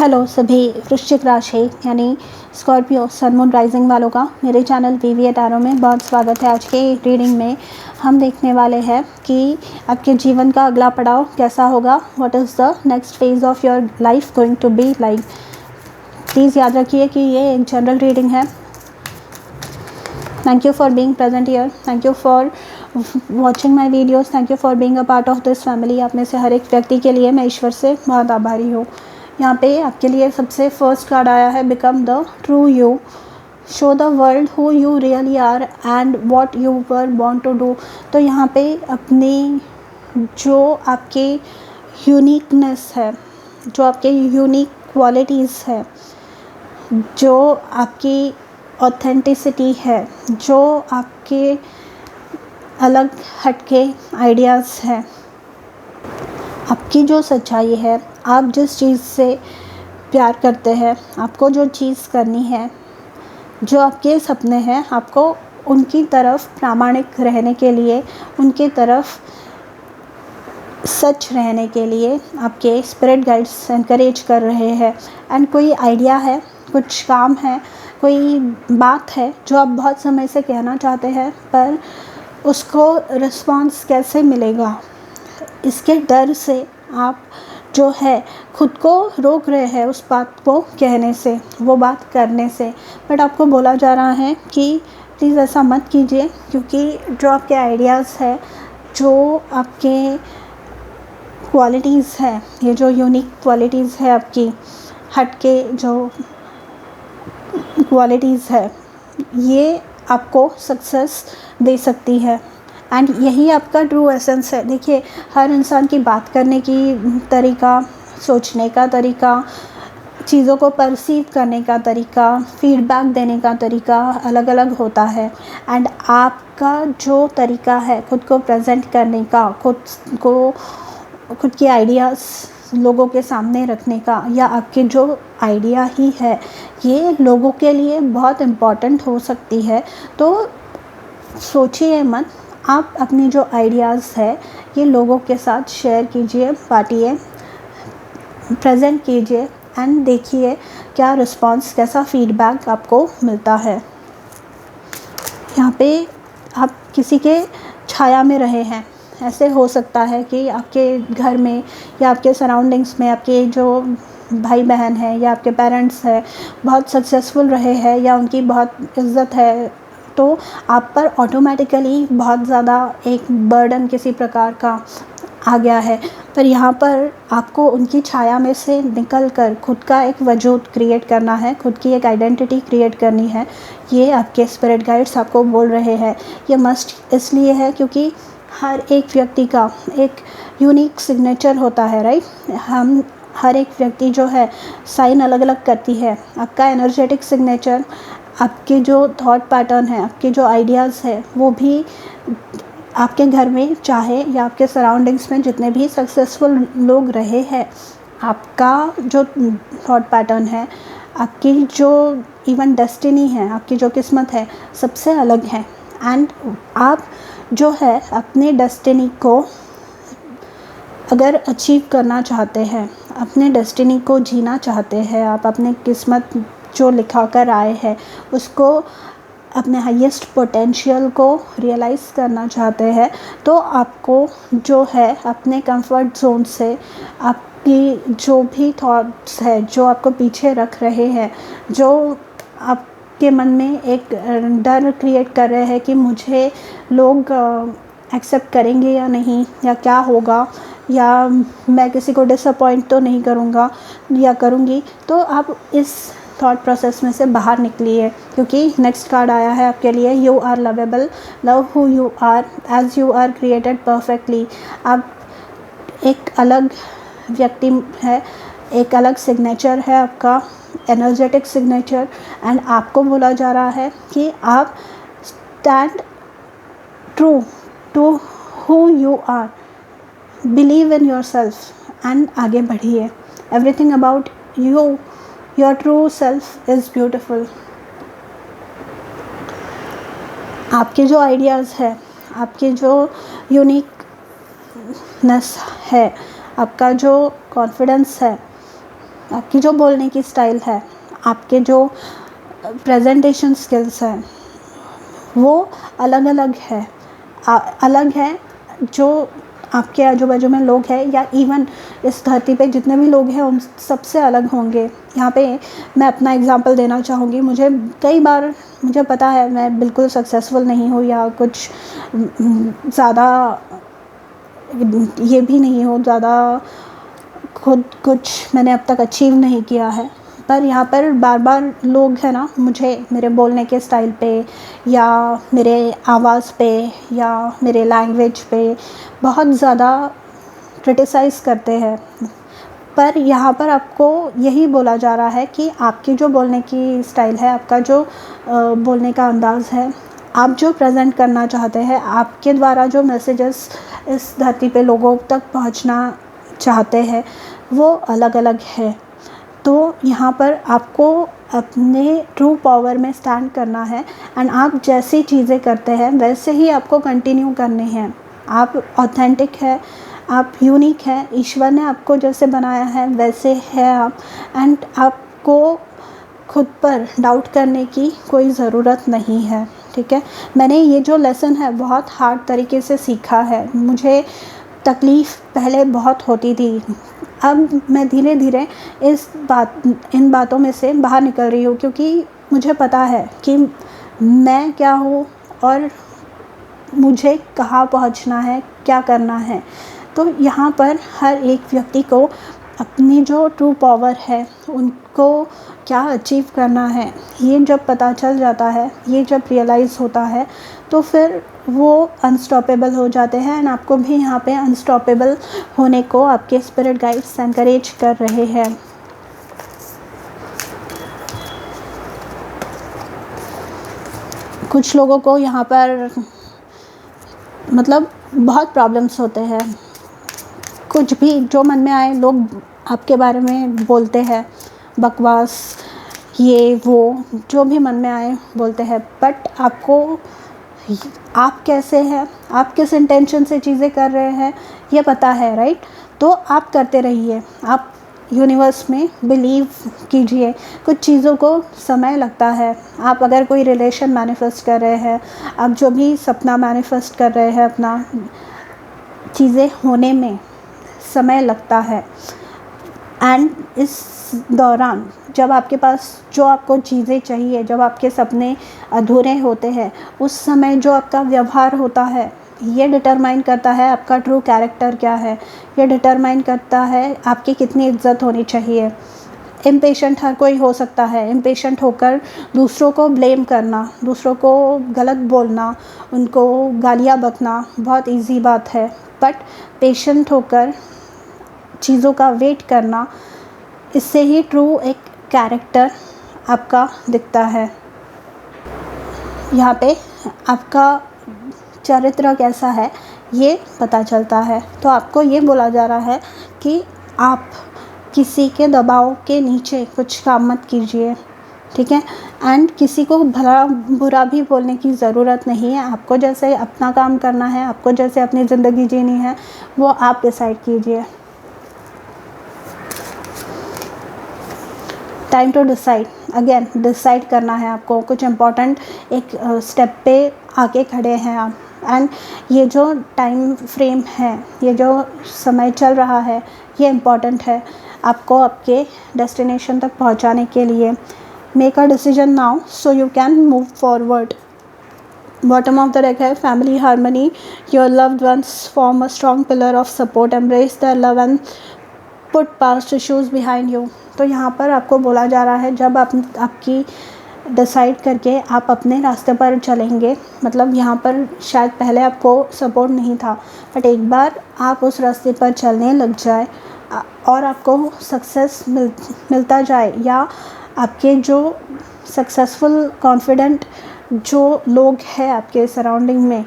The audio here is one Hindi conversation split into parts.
हेलो सभी वृश्चिक राशि यानी स्कॉर्पियो सन मून राइजिंग वालों का मेरे चैनल वीवी टैरो में बहुत स्वागत है। आज के रीडिंग में हम देखने वाले हैं कि आपके जीवन का अगला पड़ाव कैसा होगा। What is the next phase of your life going to be like. Please याद रखिए कि ये एक जनरल रीडिंग है। Thank you for being present here, thank you for watching my videos, thank you for being a part of this family. आप में से हर एक व्यक्ति के लिए मैं ईश्वर से बहुत आभारी हूँ। यहाँ पे आपके लिए सबसे फर्स्ट कार्ड आया है become the true you, show the world who you really are and what you were born to do. तो यहाँ पे अपनी जो आपके यूनिकनेस है, जो आपके यूनिक क्वालिटीज़ है, जो आपकी ऑथेंटिसिटी है, जो आपके अलग हटके आइडियाज़ हैं, आपकी जो सच्चाई है, आप जिस चीज़ से प्यार करते हैं, आपको जो चीज़ करनी है, जो आपके सपने हैं, आपको उनकी तरफ प्रामाणिक रहने के लिए, उनकी तरफ सच रहने के लिए आपके स्पिरिट गाइड्स एनकरेज कर रहे हैं। एंड कोई आइडिया है, कुछ काम है, कोई बात है जो आप बहुत समय से कहना चाहते हैं, पर उसको रिस्पॉन्स कैसे मिलेगा, इसके डर से आप जो है खुद को रोक रहे हैं उस बात को कहने से, वो बात करने से। बट आपको बोला जा रहा है कि प्लीज़ ऐसा मत कीजिए, क्योंकि जो आपके आइडियाज़ है, जो आपके क्वालिटीज़ है, ये जो यूनिक क्वालिटीज़ है, आपकी हटके जो क्वालिटीज़ है, ये आपको सक्सेस दे सकती है। एंड यही आपका ट्रू एसेंस है। देखिए, हर इंसान की बात करने की तरीका, सोचने का तरीका, चीज़ों को परसीव करने का तरीका, फीडबैक देने का तरीका अलग अलग होता है। एंड आपका जो तरीका है खुद को प्रेजेंट करने का, खुद की आइडियाज़ लोगों के सामने रखने का, या आपके जो आइडिया ही है ये लोगों के लिए बहुत इम्पॉर्टेंट हो सकती है। तो सोचिए मत, आप अपनी जो आइडियाज़ है ये लोगों के साथ शेयर कीजिए, बांटिए, प्रेजेंट कीजिए एंड देखिए क्या रिस्पांस, कैसा फीडबैक आपको मिलता है। यहाँ पे आप किसी के छाया में रहे हैं। ऐसे हो सकता है कि आपके घर में या आपके सराउंडिंग्स में आपके जो भाई बहन है या आपके पेरेंट्स हैं बहुत सक्सेसफुल रहे हैं या उनकी बहुत इज़्ज़त है, तो आप पर ऑटोमेटिकली बहुत ज़्यादा एक बर्डन किसी प्रकार का आ गया है। पर यहाँ पर आपको उनकी छाया में से निकल कर खुद का एक वजूद क्रिएट करना है, खुद की एक आइडेंटिटी क्रिएट करनी है। ये आपके स्पिरिट गाइड्स आपको बोल रहे हैं। ये मस्ट इसलिए है क्योंकि हर एक व्यक्ति का एक यूनिक सिग्नेचर होता है, राइट। हम हर एक व्यक्ति जो है साइन अलग अलग करती है। आपका एनर्जेटिक सिग्नेचर, आपके जो थॉट पैटर्न है, आपके जो आइडियाज़ है, वो भी आपके घर में चाहे या आपके सराउंडिंग्स में जितने भी सक्सेसफुल लोग रहे हैं, आपका जो थॉट पैटर्न है, आपकी जो इवन डेस्टिनी है, आपकी जो किस्मत है, सबसे अलग है। एंड आप जो है अपने डेस्टिनी को अगर अचीव करना चाहते हैं, अपने डेस्टिनी को जीना चाहते हैं, आप अपने किस्मत जो लिखा कर आए हैं उसको, अपने हाईएस्ट पोटेंशियल को रियलाइज़ करना चाहते हैं, तो आपको जो है अपने कंफर्ट जोन से, आपकी जो भी थॉट्स है जो आपको पीछे रख रहे हैं, जो आपके मन में एक डर क्रिएट कर रहे हैं कि मुझे लोग एक्सेप्ट करेंगे या नहीं, या क्या होगा, या मैं किसी को डिसअपॉइंट तो नहीं करूँगा या करूँगी, तो आप इस थॉट प्रोसेस में से बाहर निकलिए। क्योंकि नेक्स्ट कार्ड आया है आपके लिए, you are lovable, love who you are as you are created perfectly. आप एक अलग व्यक्ति है, एक अलग सिग्नेचर है आपका, एनर्जेटिक सिग्नेचर। एंड आपको बोला जा रहा है कि आप stand true to who you are, believe in yourself and आगे बढ़िए। Everything about you, your true self is beautiful. आपके जो आइडियाज़ है, आपके जो यूनिकनेस है, आपका जो कॉन्फिडेंस है, आपकी जो बोलने की स्टाइल है, आपके जो प्रेजेंटेशन स्किल्स हैं, वो अलग अलग है, अलग है जो आपके आजू बाजू में लोग हैं या इवन इस धरती पे जितने भी लोग हैं उन सबसे अलग होंगे। यहाँ पे मैं अपना एग्जांपल देना चाहूँगी। मुझे कई बार मुझे पता है मैं बिल्कुल सक्सेसफुल नहीं हूँ या कुछ ज़्यादा ये भी नहीं हो, ज़्यादा खुद कुछ मैंने अब तक अचीव नहीं किया है, पर यहाँ पर बार बार लोग हैं ना मुझे मेरे बोलने के स्टाइल पे या मेरे आवाज़ पे या मेरे लैंग्वेज पे बहुत ज़्यादा क्रिटिसाइज़ करते हैं। पर यहाँ पर आपको यही बोला जा रहा है कि आपकी जो बोलने की स्टाइल है, आपका जो बोलने का अंदाज़ है, आप जो प्रेजेंट करना चाहते हैं, आपके द्वारा जो मैसेजेस इस धरती पे लोगों तक पहुँचना चाहते हैं, वो अलग अलग है। तो यहाँ पर आपको अपने ट्रू पावर में स्टैंड करना है एंड आप जैसी चीज़ें करते हैं वैसे ही आपको कंटिन्यू करने हैं। आप ऑथेंटिक है, आप यूनिक है, ईश्वर ने आपको जैसे बनाया है वैसे है आप, एंड आपको खुद पर डाउट करने की कोई ज़रूरत नहीं है। ठीक है, मैंने ये जो लेसन है बहुत हार्ड तरीके से सीखा है। मुझे तकलीफ़ पहले बहुत होती थी, अब मैं धीरे धीरे इन बातों में से बाहर निकल रही हूँ, क्योंकि मुझे पता है कि मैं क्या हूँ और मुझे कहाँ पहुँचना है, क्या करना है। तो यहाँ पर हर एक व्यक्ति को अपनी जो ट्रू पावर है उनको क्या अचीव करना है, ये जब पता चल जाता है, ये जब रियलाइज़ होता है, तो फिर वो अनस्टॉपेबल हो जाते हैं। एंड आपको भी यहाँ पे अनस्टॉपेबल होने को आपके स्पिरिट गाइड्स एनकरेज कर रहे हैं। कुछ लोगों को यहाँ पर मतलब बहुत प्रॉब्लम्स होते हैं, कुछ भी जो मन में आए लोग आपके बारे में बोलते हैं, बकवास ये वो जो भी मन में आए बोलते हैं, बट आपको आप कैसे हैं, आप किस इंटेंशन से चीज़ें कर रहे हैं ये पता है, राइट। तो आप करते रहिए, आप यूनिवर्स में बिलीव कीजिए। कुछ चीज़ों को समय लगता है। आप अगर कोई रिलेशन मैनिफेस्ट कर रहे हैं, आप जो भी सपना मैनिफेस्ट कर रहे हैं, अपना चीज़ें होने में समय लगता है। एंड इस दौरान जब आपके पास जो आपको चीज़ें चाहिए, जब आपके सपने अधूरे होते हैं, उस समय जो आपका व्यवहार होता है ये डिटरमाइन करता है आपका ट्रू कैरेक्टर क्या है, ये डिटरमाइन करता है आपकी कितनी इज्जत होनी चाहिए। इम्पेशेंट हर कोई हो सकता है, इम्पेशेंट होकर दूसरों को ब्लेम करना, दूसरों को गलत बोलना, उनको गालियाँ बकना बहुत इजी बात है, बट पेशेंट होकर चीज़ों का वेट करना, इससे ही ट्रू एक कैरेक्टर आपका दिखता है। यहाँ पे आपका चरित्र कैसा है ये पता चलता है। तो आपको ये बोला जा रहा है कि आप किसी के दबाव के नीचे कुछ काम मत कीजिए, ठीक है। एंड किसी को भला बुरा भी बोलने की ज़रूरत नहीं है। आपको जैसे अपना काम करना है, आपको जैसे अपनी ज़िंदगी जीनी है, वो आप डिसाइड कीजिए। Time to decide, again decide करना है आपको। कुछ इम्पॉर्टेंट एक स्टेप पे आके खड़े हैं आप, एंड ये जो टाइम फ्रेम है, ये जो समय चल रहा है, ये इम्पॉर्टेंट है आपको आपके डेस्टिनेशन तक पहुंचाने के लिए। Make a decision now so you can move forward. Bottom of the deck है family harmony, your loved ones form a strong pillar of support, embrace their love and put past issues behind you. तो यहाँ पर आपको बोला जा रहा है जब आपकी डिसाइड करके आप अपने रास्ते पर चलेंगे, मतलब यहाँ पर शायद पहले आपको सपोर्ट नहीं था, बट एक बार आप उस रास्ते पर चलने लग जाए और आपको सक्सेस मिलता जाए, या आपके जो सक्सेसफुल कॉन्फिडेंट जो लोग हैं आपके सराउंडिंग में,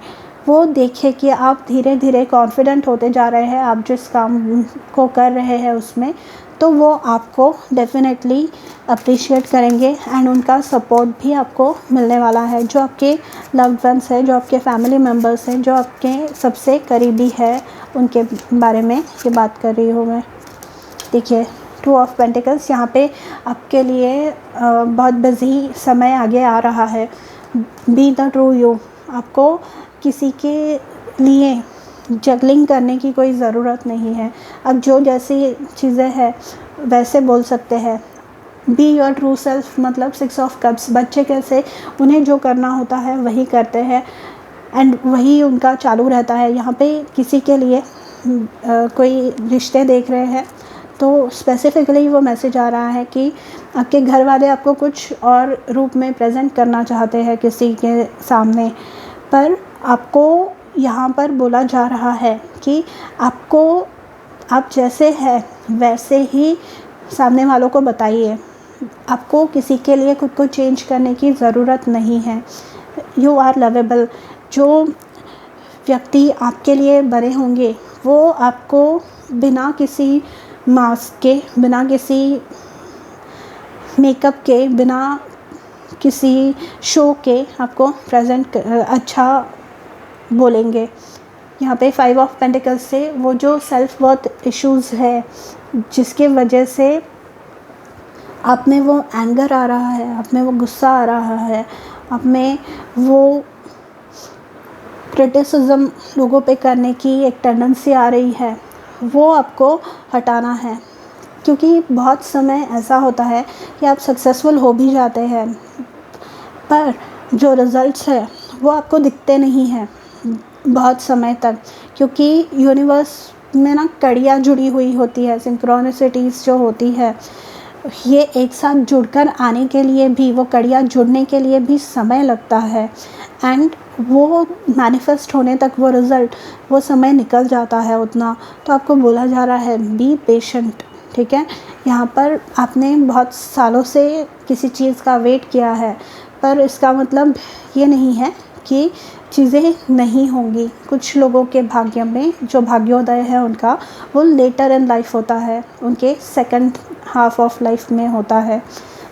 वो देखे कि आप धीरे धीरे कॉन्फिडेंट होते जा रहे हैं आप जिस काम को कर रहे हैं उसमें, तो वो आपको डेफिनेटली अप्रिशिएट करेंगे एंड उनका सपोर्ट भी आपको मिलने वाला है। जो आपके लव्ड वंस हैं, जो आपके फैमिली मेम्बर्स हैं, जो आपके सबसे करीबी है, उनके बारे में ये बात कर रही हूँ मैं। देखिए टू ऑफ पेंटिकल्स, यहाँ पे आपके लिए बहुत बिजी समय आगे आ रहा है। बी द ट्रू यू, आपको किसी के लिए जगलिंग करने की कोई ज़रूरत नहीं है। अब जो जैसी चीज़ें हैं वैसे बोल सकते हैं। बी योर ट्रू सेल्फ मतलब 6 ऑफ कप्स, बच्चे कैसे उन्हें जो करना होता है वही करते हैं एंड वही उनका चालू रहता है। यहाँ पे किसी के लिए कोई रिश्ते देख रहे हैं तो स्पेसिफ़िकली वो मैसेज आ रहा है कि आपके घर वाले आपको कुछ और रूप में प्रेजेंट करना चाहते हैं किसी के सामने, पर आपको यहाँ पर बोला जा रहा है कि आपको आप जैसे हैं वैसे ही सामने वालों को बताइए। आपको किसी के लिए खुद को चेंज करने की ज़रूरत नहीं है। You are lovable. जो व्यक्ति आपके लिए बने होंगे वो आपको बिना किसी मास्क के, बिना किसी मेकअप के, बिना किसी शो के आपको प्रेजेंट अच्छा बोलेंगे। यहाँ पे 5 ऑफ पेंटिकल्स से वो जो सेल्फ वर्थ इश्यूज़ है जिसके वजह से आप में वो एंगर आ रहा है, आप में वो गुस्सा आ रहा है, आप में वो क्रिटिसिज्म लोगों पे करने की एक टेंडेंसी आ रही है, वो आपको हटाना है। क्योंकि बहुत समय ऐसा होता है कि आप सक्सेसफुल हो भी जाते हैं पर जो रिज़ल्ट्स है वो आपको दिखते नहीं हैं बहुत समय तक, क्योंकि यूनिवर्स में ना कड़ियाँ जुड़ी हुई होती है, सिंक्रोनिसिटीज़ जो होती है ये एक साथ जुड़कर आने के लिए भी, वो कड़ियाँ जुड़ने के लिए भी समय लगता है एंड वो मैनिफेस्ट होने तक वो रिज़ल्ट, वो समय निकल जाता है उतना। तो आपको बोला जा रहा है बी पेशेंट, ठीक है। यहाँ पर आपने बहुत सालों से किसी चीज़ का वेट किया है पर इसका मतलब ये नहीं है कि चीज़ें नहीं होंगी। कुछ लोगों के भाग्य में जो भाग्योदय है उनका वो लेटर इन लाइफ होता है, उनके सेकंड हाफ ऑफ लाइफ में होता है।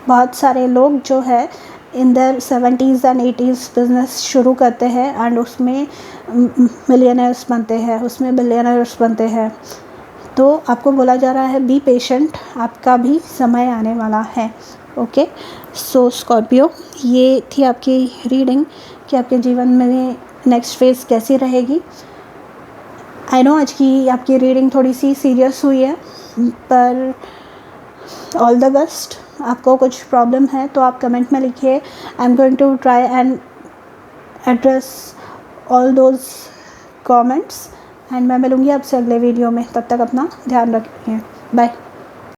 बहुत सारे लोग जो है in their 70s and 80s business शुरू करते हैं एंड उसमें मिलियनर्स बनते हैं, उसमें बिलियनर्स बनते हैं। तो आपको बोला जा रहा है बी पेशेंट, आपका भी समय आने वाला है। ओके, सो स्कॉर्पियो, ये थी आपकी रीडिंग कि आपके जीवन में नेक्स्ट फेज़ कैसी रहेगी। आई नो आज की आपकी रीडिंग थोड़ी सी सीरियस हुई है पर ऑल द बेस्ट। आपको कुछ प्रॉब्लम है तो आप कमेंट में लिखिए। I am going to try and address all those comments and मैं मिलूँगी आपसे अगले वीडियो में। तब तक अपना ध्यान रखिए। बाय।